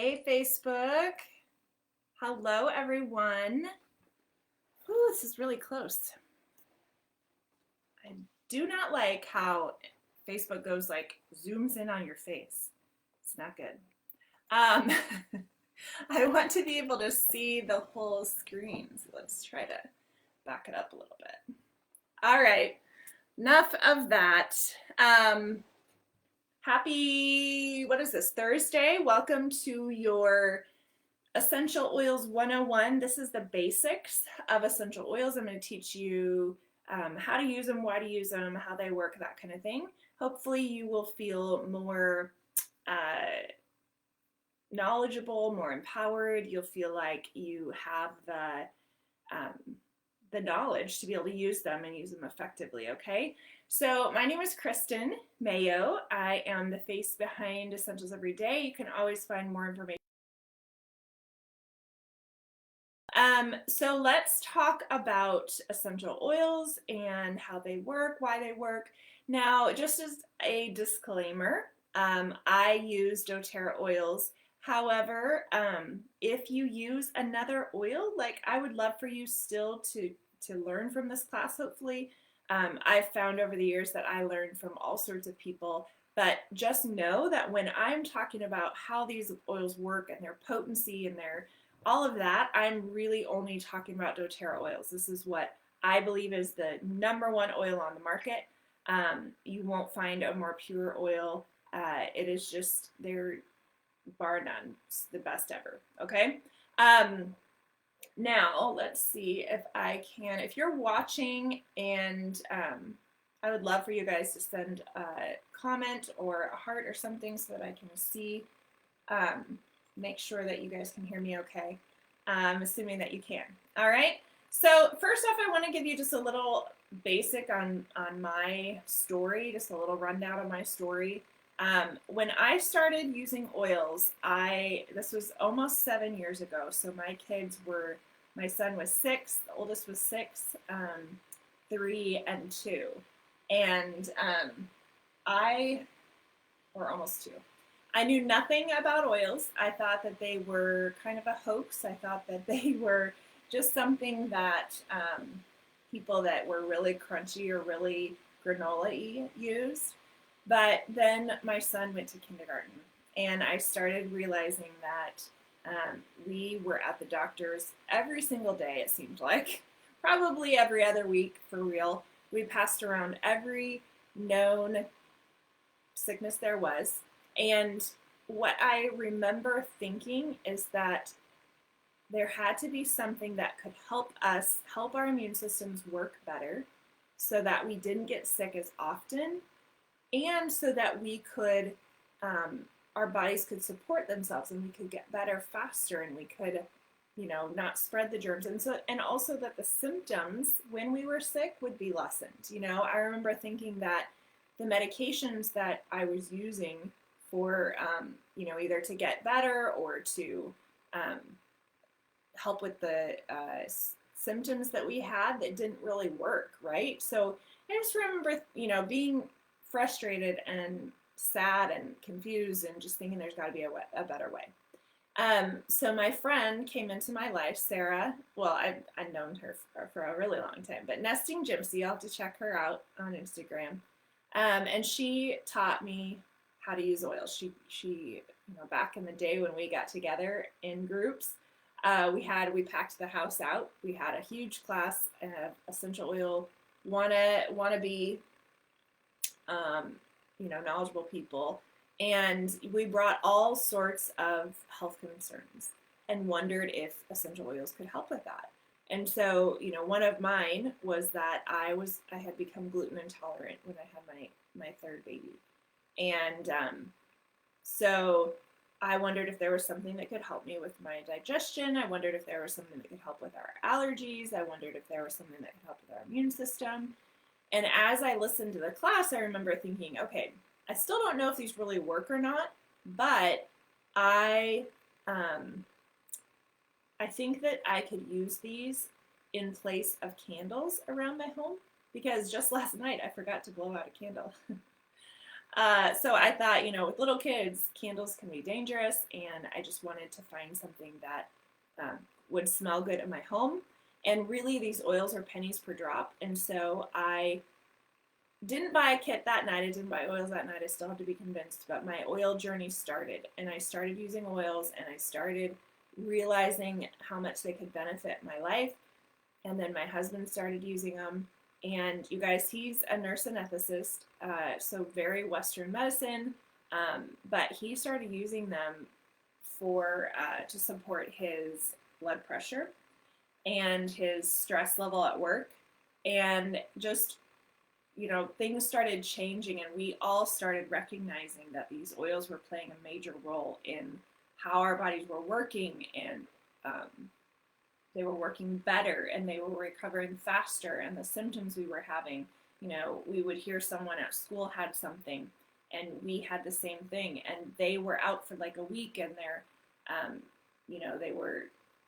Hey, Facebook. Hello, everyone. Ooh, this is really close. I do not like how Facebook goes like zooms in on your face. It's not good. Um, I want to be able to see the whole screen. So let's try to back it up a little bit. All right, enough of that. Happy, what is this, Thursday? Welcome to your Essential Oils 101. This is the basics of essential oils. I'm going to teach you how to use them, why to use them, how they work, that kind of thing. Hopefully you will feel more knowledgeable, more empowered. You'll feel like you have the knowledge to be able to use them and use them effectively, okay? So my name is Kristin Mayo. I am the face behind Essentials Every Day. You can always find more information. So let's talk about essential oils and how they work, why they work. Now, just as a disclaimer, I use Doterra oils. However, if you use another oil, like I would love for you still to learn from this class, hopefully. I've found over the years that I learned from all sorts of people, but just know that when I'm talking about how these oils work and their potency and their all of that, I'm really only talking about doTERRA oils. This is what I believe is the #1 oil on the market. You won't find a more pure oil. It is just, they're bar none, it's the best ever, okay? Now, let's see if I can, if you're watching and I would love for you guys to send a comment or a heart or something so that I can see. Make sure that you guys can hear me okay. I'm assuming that you can. All right. So first off, I want to give you just a little basic on my story, just a little rundown of my story. When I started using oils, this was almost 7 years ago. So my son was 6, the oldest was 6, 3, and 2. And or almost 2. I knew nothing about oils. I thought that they were kind of a hoax. I thought that they were just something that people that were really crunchy or really granola-y used. But then my son went to kindergarten, and I started realizing that we were at the doctor's every single day, it seemed like, probably every other week for real. We passed around every known sickness there was. And what I remember thinking is that there had to be something that could help us, help our immune systems work better so that we didn't get sick as often and so that we could, our bodies could support themselves and we could get better faster and we could, not spread the germs. And also that the symptoms when we were sick would be lessened. I remember thinking that the medications that I was using for, either to get better or to help with the symptoms that we had that didn't really work, right? So I just remember, being frustrated and sad and confused and just thinking there's got to be a better way. So my friend came into my life, Sarah. Well, I've known her for a really long time, but Nesting Gypsy, you'll have to check her out on Instagram. And she taught me how to use oils. She back in the day when we got together in groups, we packed the house out. We had a huge class of essential oil wannabe, knowledgeable people, and we brought all sorts of health concerns and wondered if essential oils could help with that. And so, one of mine was that I had become gluten intolerant when I had my third baby. And so I wondered if there was something that could help me with my digestion. I wondered if there was something that could help with our allergies. I wondered if there was something that could help with our immune system. And as I listened to the class, I remember thinking, okay, I still don't know if these really work or not, but I think that I could use these in place of candles around my home because just last night I forgot to blow out a candle. So I thought, with little kids, candles can be dangerous, and I just wanted to find something that would smell good in my home. And really, these oils are pennies per drop, and so I didn't buy a kit that night. I didn't buy oils that night. I still have to be convinced, but my oil journey started, and I started using oils, and I started realizing how much they could benefit my life. And then my husband started using them. And you guys, he's a nurse anesthetist, so very Western medicine. But he started using them for to support his blood pressure and his stress level at work, and just things started changing, and we all started recognizing that these oils were playing a major role in how our bodies were working, and they were working better, and they were recovering faster, and the symptoms we were having, we would hear someone at school had something, and we had the same thing, and they were out for like a week, and they were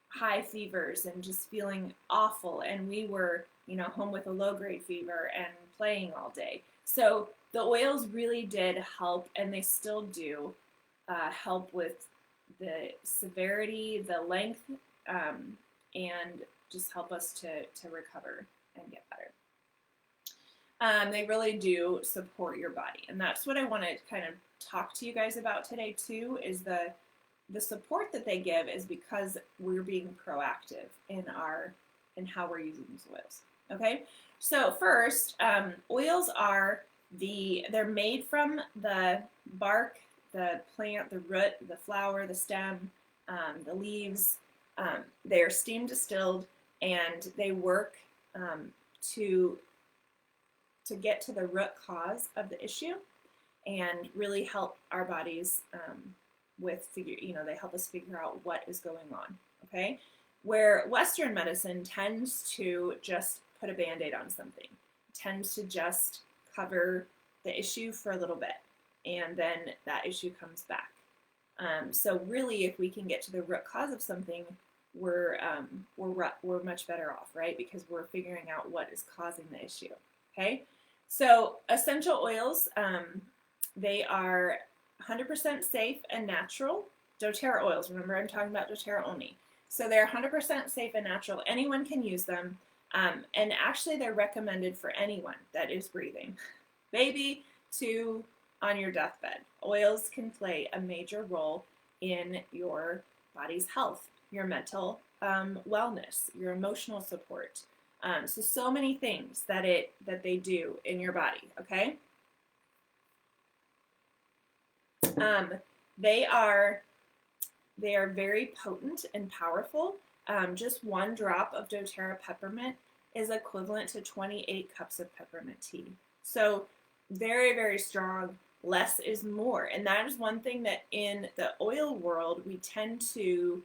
high fevers and just feeling awful, and we were home with a low-grade fever and playing all day. So the oils really did help, and they still do help with the severity, the length, and just help us to recover and get better. They really do support your body, and that's what I want to kind of talk to you guys about today too, is the support that they give is because we're being proactive in how we're using these oils. Okay, so first, oils they're made from the bark, the plant, the root, the flower, the stem, the leaves. They are steam distilled, and they work to get to the root cause of the issue and really help our bodies they help us figure out what is going on. Okay, where Western medicine tends to just put a Band-Aid on something, tends to just cover the issue for a little bit, and then that issue comes back. So really, if we can get to the root cause of something, we're much better off, right? Because we're figuring out what is causing the issue. Okay, so essential oils, they are 100% safe and natural. Doterra oils. Remember, I'm talking about Doterra only. So they're 100% safe and natural. Anyone can use them. And actually, they're recommended for anyone that is breathing, baby to on your deathbed. Oils can play a major role in your body's health, your mental wellness, your emotional support. So many things that they do in your body. Okay. They are very potent and powerful. Just one drop of doTERRA peppermint is equivalent to 28 cups of peppermint tea. So very, very strong. Less is more. And that is one thing that in the oil world we tend to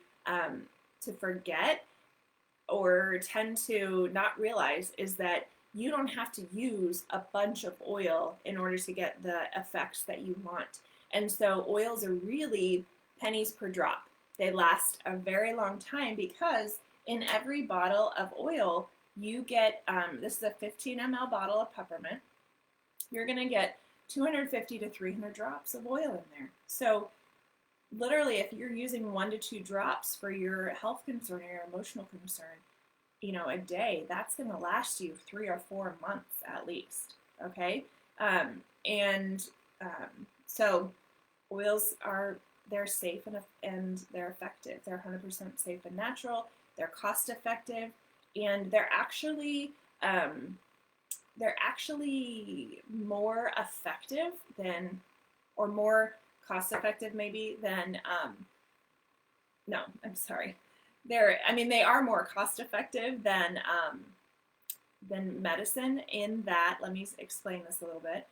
forget or tend to not realize, is that you don't have to use a bunch of oil in order to get the effects that you want. And so oils are really pennies per drop. They last a very long time because in every bottle of oil, you get, this is a 15 ml bottle of peppermint, you're going to get 250 to 300 drops of oil in there. So literally, if you're using 1 to 2 drops for your health concern or your emotional concern, a day, that's going to last you 3 or 4 months at least. Okay. So oils they're safe and they're effective. They're 100% safe and natural. They're cost effective, and they're actually more effective than, or more cost effective maybe than, no, I'm sorry. They are more cost effective than medicine in that, let me explain this a little bit.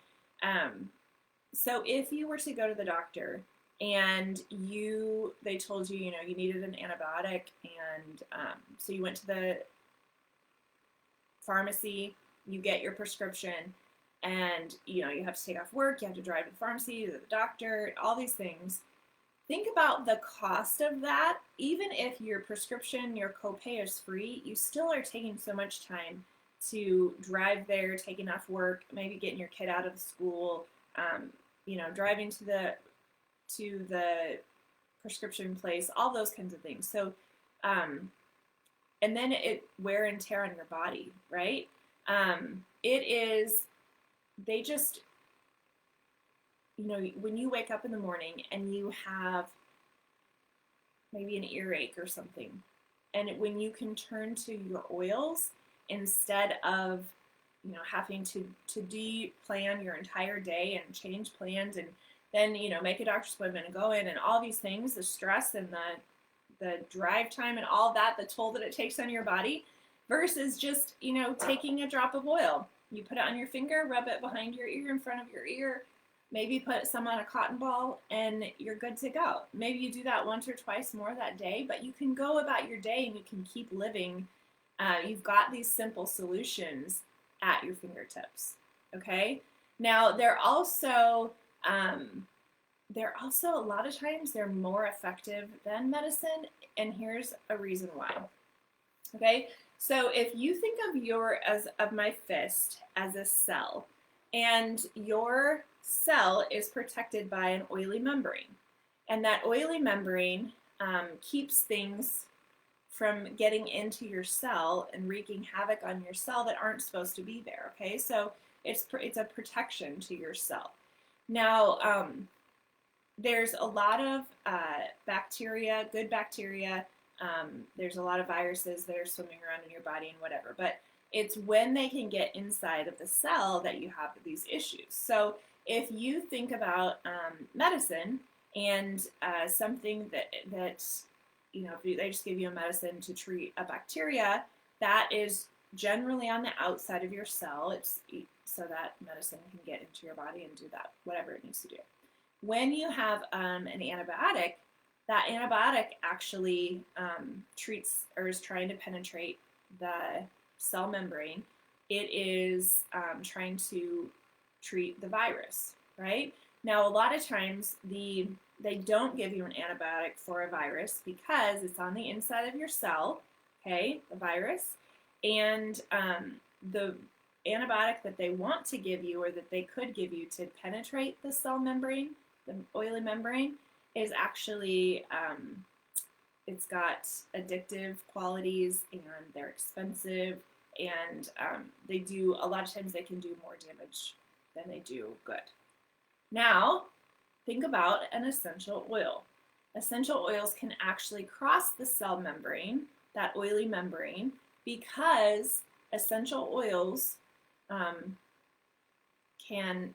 So if you were to go to the doctor and they told you, you needed an antibiotic, and so you went to the pharmacy, you get your prescription, and you have to take off work, you have to drive to the pharmacy, to the doctor, all these things. Think about the cost of that. Even if your prescription, your copay is free, you still are taking so much time to drive there, taking off work, maybe getting your kid out of school, driving to the prescription place, all those kinds of things. So, and then wear and tear on your body, right? They just, when you wake up in the morning and you have maybe an earache or something, and when you can turn to your oils instead of, having to de-plan your entire day and change plans and then, make a doctor's appointment and go in and all these things, the stress and the drive time and all that, the toll that it takes on your body, versus just, taking a drop of oil. You put it on your finger, rub it behind your ear, in front of your ear, maybe put some on a cotton ball, and you're good to go. Maybe you do that once or twice more that day, but you can go about your day and you can keep living. You've got these simple solutions at your fingertips, okay? Now, they're also a lot of times they're more effective than medicine, and here's a reason why. Okay, so if you think of my fist as a cell, and your cell is protected by an oily membrane, and that oily membrane keeps things from getting into your cell and wreaking havoc on your cell that aren't supposed to be there. Okay, so it's a protection to your cell. Now, there's a lot of bacteria, good bacteria. There's a lot of viruses that are swimming around in your body and whatever, but it's when they can get inside of the cell that you have these issues. So if you think about medicine and something that if they just give you a medicine to treat a bacteria, that is generally on the outside of your cell. It's so that medicine can get into your body and do that, whatever it needs to do. When you have an antibiotic, that antibiotic actually treats or is trying to penetrate the cell membrane. It is trying to treat the virus, right? Now, a lot of times they don't give you an antibiotic for a virus because it's on the inside of your cell, okay, the virus, and the antibiotic that they want to give you or that they could give you to penetrate the cell membrane, the oily membrane, is actually, it's got addictive qualities and they're expensive, and a lot of times they can do more damage than they do good. Now, think about an essential oil. Essential oils can actually cross the cell membrane, that oily membrane, because essential oils can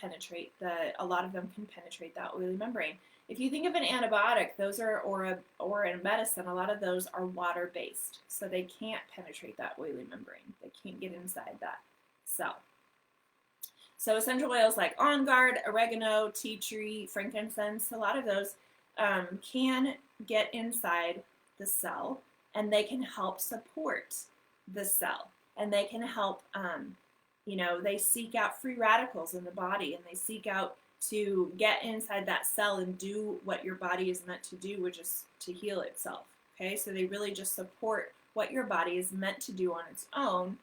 penetrate a lot of them can penetrate that oily membrane. If you think of an antibiotic, those are or in medicine, a lot of those are water-based, so they can't penetrate that oily membrane. They can't get inside that cell. So essential oils like On Guard, oregano, tea tree, frankincense, a lot of those can get inside the cell, and they can help support the cell, and they can help. They seek out free radicals in the body, and they seek out to get inside that cell and do what your body is meant to do, which is to heal itself. Okay, so they really just support what your body is meant to do on its own,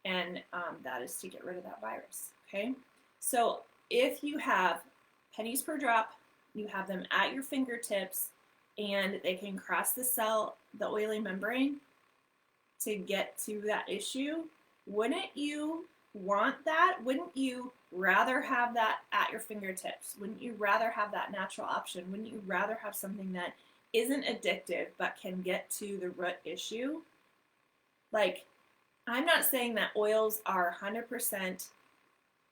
and that is to get rid of that virus. Okay, so if you have pennies per drop, you have them at your fingertips, and they can cross the cell, the oily membrane, to get to that issue, wouldn't you want that? Wouldn't you rather have that at your fingertips? Wouldn't you rather have that natural option? Wouldn't you rather have something that isn't addictive but can get to the root issue? Like, I'm not saying that oils are 100%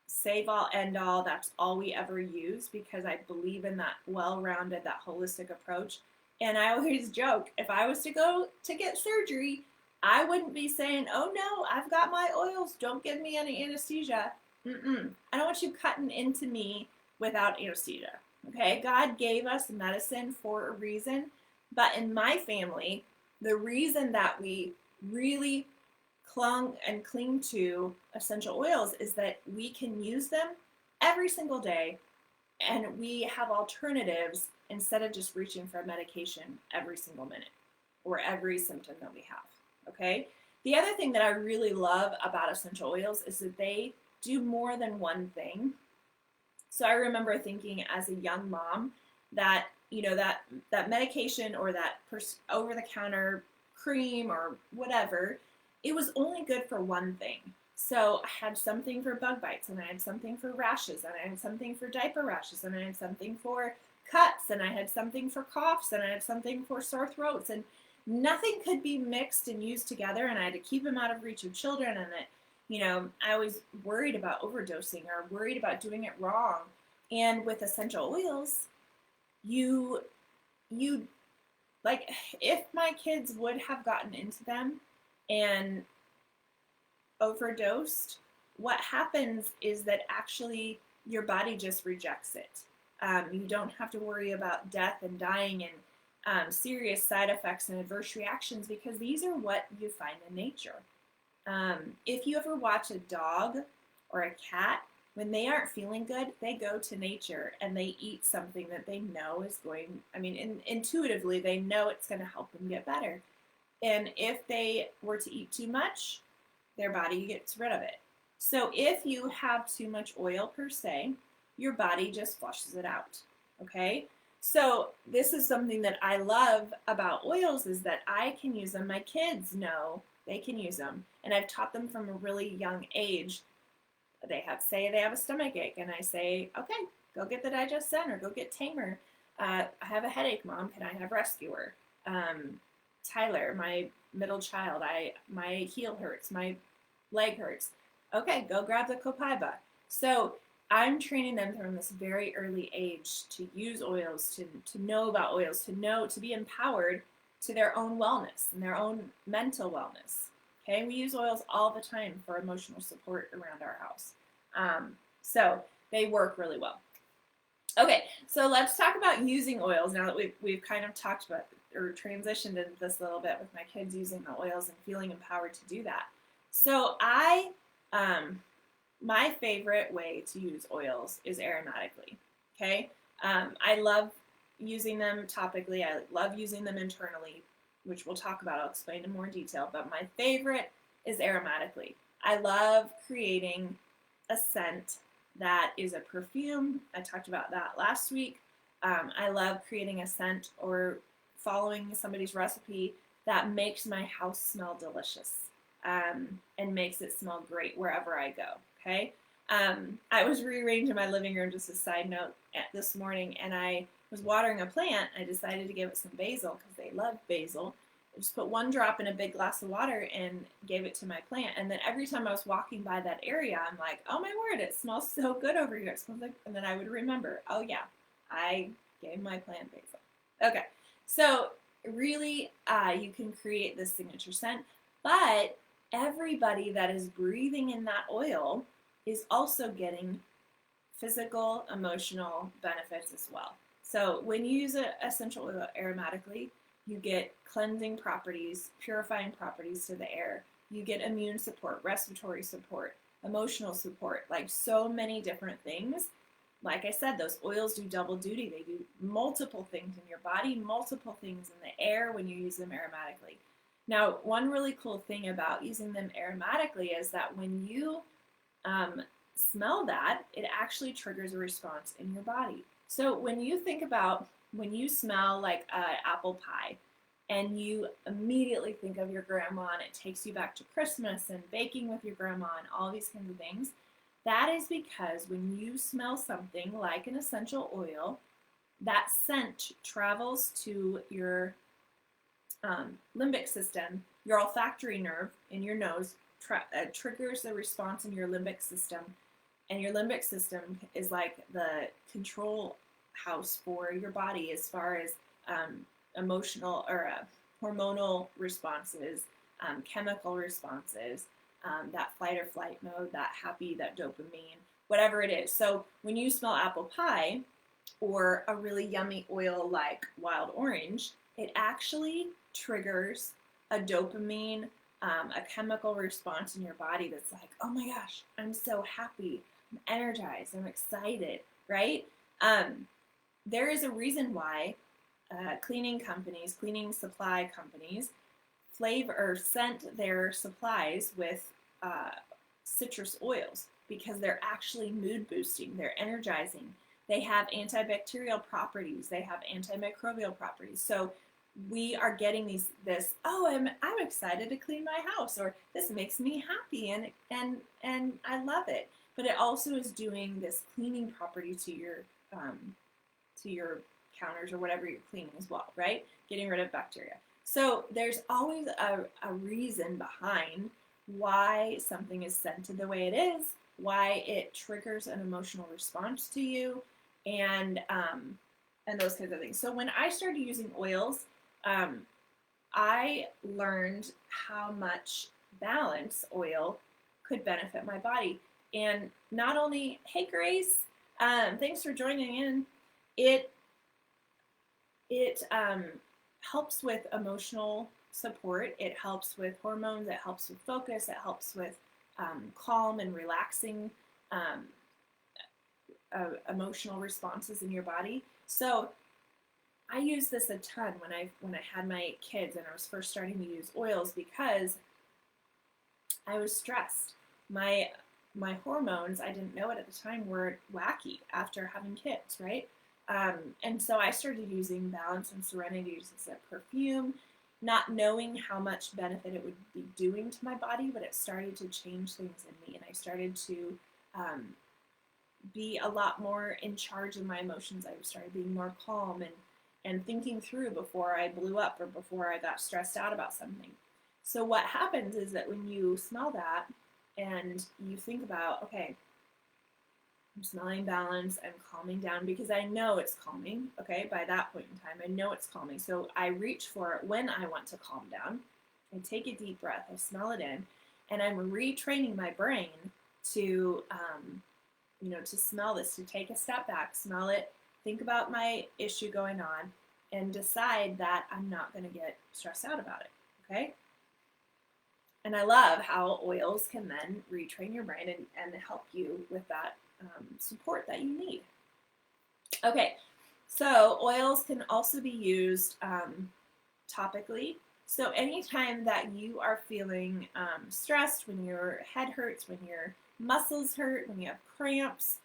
save all, end all, that's all we ever use, because I believe in that well-rounded, that holistic approach. And I always joke, if I was to go to get surgery, I wouldn't be saying, oh no, I've got my oils, don't give me any anesthesia. I don't want you cutting into me without anesthesia. Okay, God gave us medicine for a reason, but in my family, the reason that we really clung and cling to essential oils is that we can use them every single day, and we have alternatives instead of just reaching for medication every single minute or every symptom that we have. Okay. The other thing that I really love about essential oils is that they do more than one thing. So I remember thinking as a young mom that, that medication or that over-the-counter cream or whatever, it was only good for one thing. So I had something for bug bites, and I had something for rashes, and I had something for diaper rashes, and I had something for cuts, and I had something for coughs, and I had something for sore throats, and nothing could be mixed and used together, and I had to keep them out of reach of children, and I was worried about overdosing or worried about doing it wrong. And with essential oils, you like, if my kids would have gotten into them and overdosed, what happens is that actually your body just rejects it. You don't have to worry about death and dying and serious side effects and adverse reactions, because these are what you find in nature. If you ever watch a dog or a cat, when they aren't feeling good, they go to nature and they eat something that they know is intuitively, they know it's going to help them get better. And if they were to eat too much, their body gets rid of it. So if you have too much oil per se, your body just flushes it out. Okay? So this is something that I love about oils, is that I can use them. My kids know they can use them. And I've taught them from a really young age. They have a stomach ache, and I say, okay, go get the Digest-N or go get Tamer. I have a headache, Mom. Can I have Rescuer? Tyler, my middle child, my heel hurts, my leg hurts. Okay, go grab the Copaiba. So I'm training them from this very early age to use oils, to know about oils, to be empowered to their own wellness and their own mental wellness. Okay, we use oils all the time for emotional support around our house. So they work really well. Okay, so let's talk about using oils now that we've kind of talked about or transitioned into this a little bit with my kids using the oils and feeling empowered to do that. So my favorite way to use oils is aromatically. Okay, I love using them topically. I love using them internally, which we'll talk about. I'll explain in more detail. But my favorite is aromatically. I love creating a scent that is a perfume. I talked about that last week. I love creating a scent or following somebody's recipe that makes my house smell delicious, and makes it smell great wherever I go. Okay. I was rearranging my living room, just a side note, this morning, and I was watering a plant. I decided to give it some basil because they love basil. I just put one drop in a big glass of water and gave it to my plant. And then every time I was walking by that area, I'm like, oh my word, it smells so good over here. It smells like, and then I would remember, oh yeah, I gave my plant basil. Okay, so really, you can create this signature scent, but everybody that is breathing in that oil is also getting physical, emotional benefits as well. So when you use an essential oil aromatically, you get cleansing properties, purifying properties to the air. You get immune support, respiratory support, emotional support, like so many different things. Like I said, those oils do double duty. They do multiple things in your body, multiple things in the air when you use them aromatically. Now, one really cool thing about using them aromatically is that when you smell that, it actually triggers a response in your body. So when you think about when you smell like apple pie and you immediately think of your grandma and it takes you back to Christmas and baking with your grandma and all these kinds of things, that is because when you smell something like an essential oil, that scent travels to your limbic system, your olfactory nerve in your nose, triggers the response in your limbic system. And your limbic system is like the control house for your body as far as emotional or hormonal responses, chemical responses, that fight or flight mode, that happy, that dopamine, whatever it is. So when you smell apple pie or a really yummy oil like wild orange, it actually triggers a dopamine, a chemical response in your body that's like, oh my gosh, I'm so happy, I'm energized, I'm excited, right? There is a reason why cleaning supply companies flavor or scent their supplies with citrus oils. because they're actually mood boosting, they're energizing. They have antibacterial properties, they have antimicrobial properties. So we are getting I'm excited to clean my house, or this makes me happy, and I love it. But it also is doing this cleaning property to your counters or whatever you're cleaning as well, right? Getting rid of bacteria. So there's always a reason behind why something is scented the way it is, why it triggers an emotional response to you, and those kinds of things. So when I started using oils, I learned how much balance oil could benefit my body. And not only, hey Grace, thanks for joining in. It helps with emotional support. It helps with hormones. It helps with focus. It helps with calm and relaxing emotional responses in your body. So I used this a ton when I had my kids and I was first starting to use oils, because I was stressed. My hormones, I didn't know it at the time, were wacky after having kids, right? And so I started using Balance and Serenity as a perfume, not knowing how much benefit it would be doing to my body, but it started to change things in me, and I started to be a lot more in charge of my emotions. I started being more calm and thinking through before I blew up or before I got stressed out about something. So what happens is that when you smell that and you think about, okay, I'm smelling balance, I'm calming down, because I know it's calming, okay? By that point in time, I know it's calming. So I reach for it when I want to calm down. I take a deep breath, I smell it in, and I'm retraining my brain to, to smell this, to take a step back, smell it, think about my issue going on, and decide that I'm not going to get stressed out about it, okay? And I love how oils can then retrain your brain and help you with that support that you need. Okay, so oils can also be used topically. So anytime that you are feeling stressed, when your head hurts, when your muscles hurt, when you have cramps,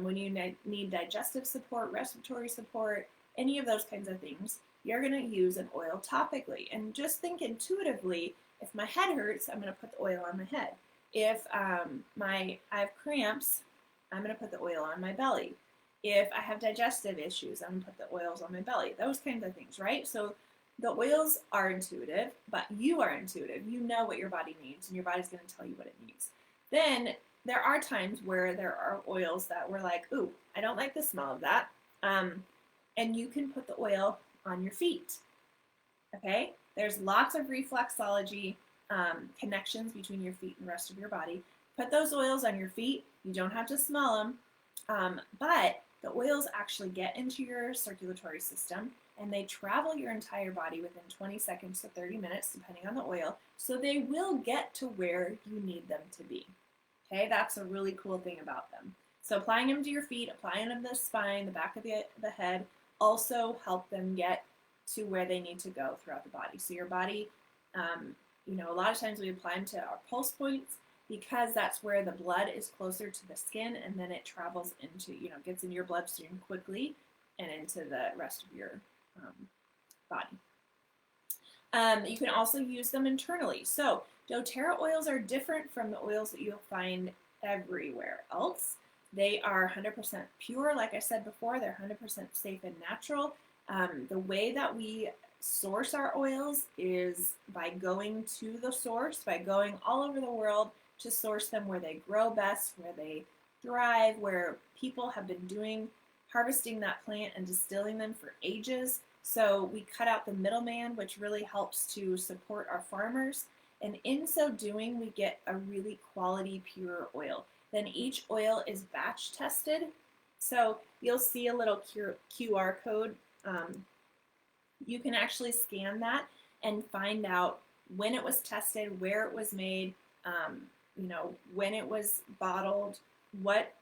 when you need digestive support, respiratory support, any of those kinds of things, you're going to use an oil topically. And just think intuitively, if my head hurts, I'm going to put the oil on my head. If I have cramps, I'm going to put the oil on my belly. If I have digestive issues, I'm going to put the oils on my belly. Those kinds of things, right? So the oils are intuitive, but you are intuitive. You know what your body needs, and your body's going to tell you what it needs. Then there are times where there are oils that we're like, ooh, I don't like the smell of that. And you can put the oil on your feet, okay? There's lots of reflexology connections between your feet and the rest of your body. Put those oils on your feet. You don't have to smell them, but the oils actually get into your circulatory system, and they travel your entire body within 20 seconds to 30 minutes, depending on the oil, so they will get to where you need them to be. Okay, that's a really cool thing about them. So applying them to your feet, applying them to the spine, the back of the head, also help them get to where they need to go throughout the body. So your body, a lot of times we apply them to our pulse points, because that's where the blood is closer to the skin, and then it travels into, gets in your bloodstream quickly and into the rest of your body. You can also use them internally. So Doterra oils are different from the oils that you'll find everywhere else. They are 100% pure. Like I said before, they're 100% safe and natural. The way that we source our oils is by going to the source, by going all over the world to source them where they grow best, where they thrive, where people have been harvesting that plant and distilling them for ages. So we cut out the middleman, which really helps to support our farmers. And in so doing, we get a really quality, pure oil. Then each oil is batch tested. So you'll see a little QR code. You can actually scan that and find out when it was tested, where it was made, when it was bottled, what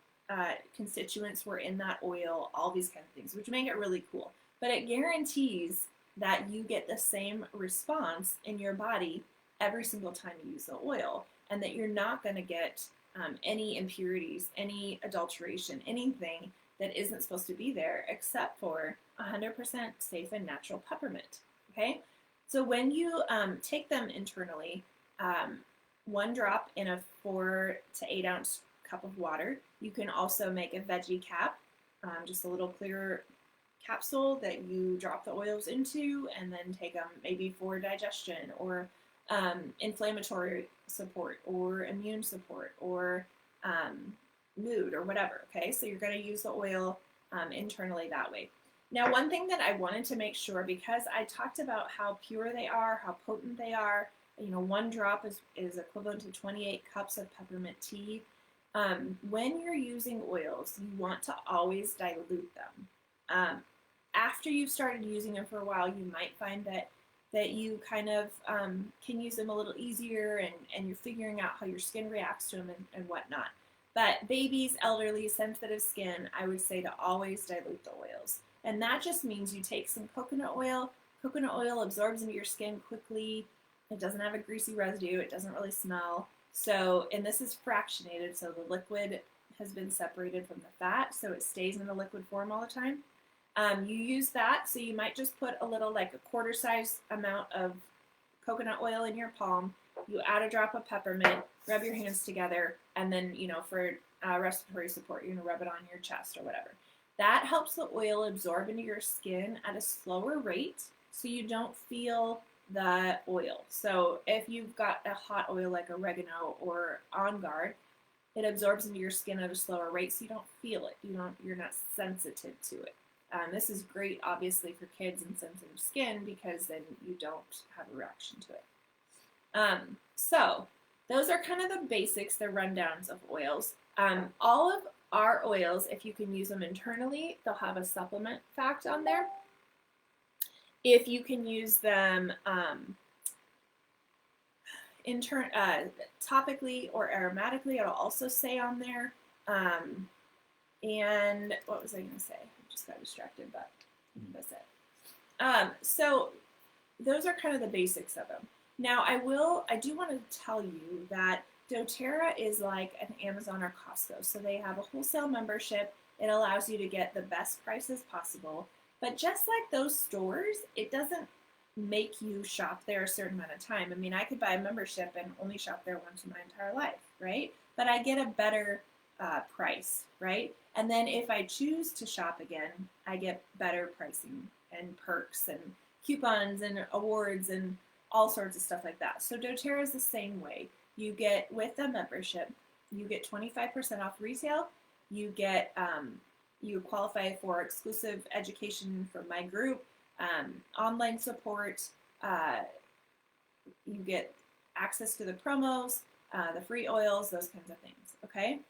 constituents were in that oil, all these kind of things, which make it really cool. But it guarantees that you get the same response in your body every single time you use the oil, and that you're not going to get any impurities, any adulteration, anything that isn't supposed to be there except for 100% safe and natural peppermint. Okay, so when you take them internally, 1 drop in a 4 to 8 ounce cup of water. You can also make a veggie cap, just a little clear capsule that you drop the oils into and then take them maybe for digestion or inflammatory support or immune support or mood or whatever. Okay, so you're going to use the oil internally that way. Now, one thing that I wanted to make sure, because I talked about how pure they are, how potent they are, 1 drop is equivalent to 28 cups of peppermint tea. When you're using oils, you want to always dilute them. After you've started using them for a while, you might find that you kind of can use them a little easier and you're figuring out how your skin reacts to them and whatnot. But babies, elderly, sensitive skin, I would say to always dilute the oils. And that just means you take some coconut oil. Coconut oil absorbs into your skin quickly. It doesn't have a greasy residue. It doesn't really smell. So, and this is fractionated, so the liquid has been separated from the fat, so it stays in the liquid form all the time. You use that, so you might just put a little, like a quarter size amount of coconut oil in your palm. You add a drop of peppermint, rub your hands together, and then, for respiratory support, you're going to rub it on your chest or whatever. That helps the oil absorb into your skin at a slower rate, so you don't feel the oil. So if you've got a hot oil like oregano or On Guard, it absorbs into your skin at a slower rate, so you don't feel it. You're not sensitive to it. This is great, obviously, for kids and sensitive skin because then you don't have a reaction to it. So those are kind of the basics, the rundowns of oils. All of our oils, if you can use them internally, they'll have a supplement fact on there. If you can use them topically or aromatically, it'll also say on there. And what was I going to say? I just got distracted, but that's it. So those are kind of the basics of them. Now, I do want to tell you that Doterra is like an Amazon or Costco. So they have a wholesale membership. It allows you to get the best prices possible. But just like those stores, it doesn't make you shop there a certain amount of time. I mean, I could buy a membership and only shop there once in my entire life, right? But I get a better price, right? And then if I choose to shop again, I get better pricing and perks and coupons and awards and all sorts of stuff like that. So Doterra is the same way. You get, with the membership, you get 25% off resale. You get, you qualify for exclusive education from my group, online support. You get access to the promos, the free oils, those kinds of things. Okay.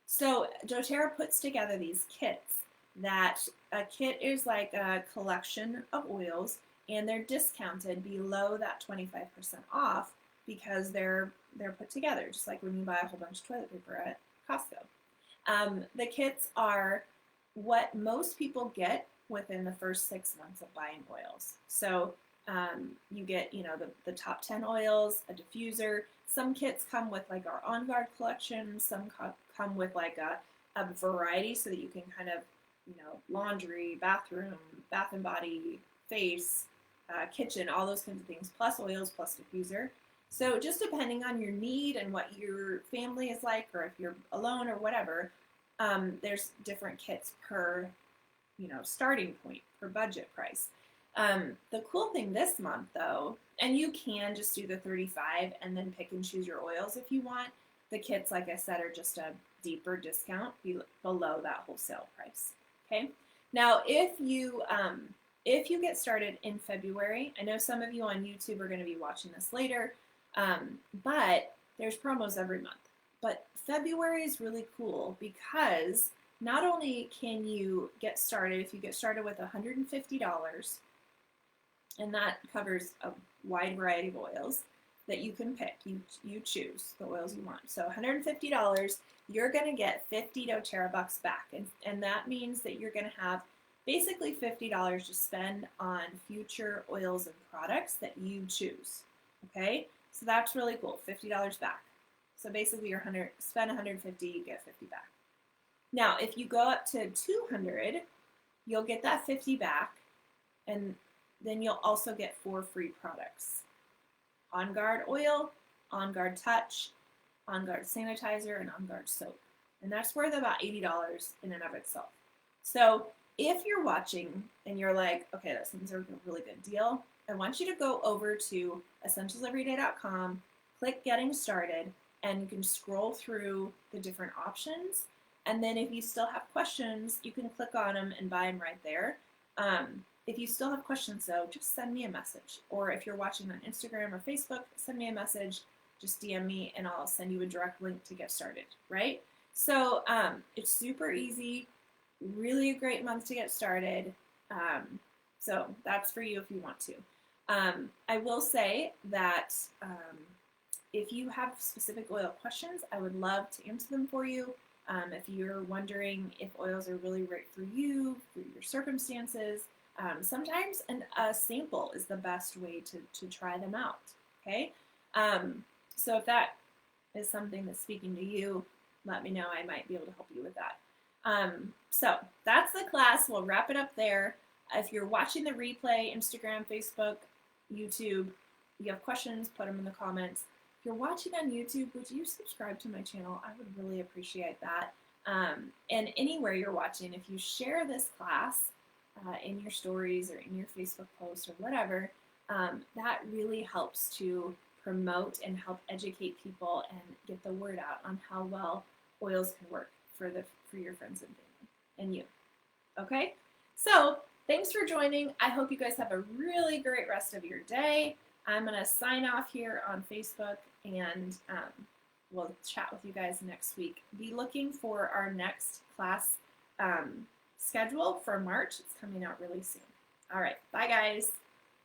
So Doterra puts together these kits. That a kit is like a collection of oils, and they're discounted below that 25% off because they're put together, just like when you buy a whole bunch of toilet paper at Costco. The kits are what most people get within the first 6 months of buying oils. So you get, the top 10 oils, a diffuser. Some kits come with like our On Guard collection. Some come with like a variety so that you can kind of, laundry, bathroom, bath and body, face, kitchen, all those kinds of things, plus oils, plus diffuser. So just depending on your need and what your family is like, or if you're alone or whatever, there's different kits per, starting point, per budget price. The cool thing this month, though, and you can just do the 35 and then pick and choose your oils if you want. The kits, like I said, are just a deeper discount below that wholesale price. Okay. Now, if you get started in February, I know some of you on YouTube are going to be watching this later, but there's promos every month. But February is really cool because not only can you get started, if you get started with $150, and that covers a wide variety of oils that you can pick. You choose the oils you want. So $150, you're going to get 50 Doterra bucks back. And that means that you're going to have basically $50 to spend on future oils and products that you choose. Okay? So that's really cool, $50 back. So basically, you're spend 150, you get 50 back. Now, if you go up to 200, you'll get that 50 back, and then you'll also get 4 free products: On Guard oil, On Guard touch, On Guard sanitizer, and On Guard soap. And that's worth about $80 in and of itself. So if you're watching and you're like, okay, that seems like a really good deal, I want you to go over to essentialseveryday.com, click Getting Started, and you can scroll through the different options. And then if you still have questions, you can click on them and buy them right there. If you still have questions, though, just send me a message. Or if you're watching on Instagram or Facebook, send me a message, just DM me, and I'll send you a direct link to get started, right? So it's super easy, really a great month to get started. So that's for you if you want to. I will say that if you have specific oil questions, I would love to answer them for you. If you're wondering if oils are really right for you, for your circumstances, sometimes a sample is the best way to try them out, okay? So if that is something that's speaking to you, let me know. I might be able to help you with that. So that's the class. We'll wrap it up there. If you're watching the replay, Instagram, Facebook, YouTube, you have questions, put them in the comments. If you're watching on YouTube, would you subscribe to my channel? I would really appreciate that. And anywhere you're watching, if you share this class in your stories or in your Facebook post or whatever, that really helps to promote and help educate people and get the word out on how well oils can work for your friends and family and you. Okay? So thanks for joining. I hope you guys have a really great rest of your day. I'm going to sign off here on Facebook, and we'll chat with you guys next week. Be looking for our next class schedule for March. It's coming out really soon. All right. Bye, guys.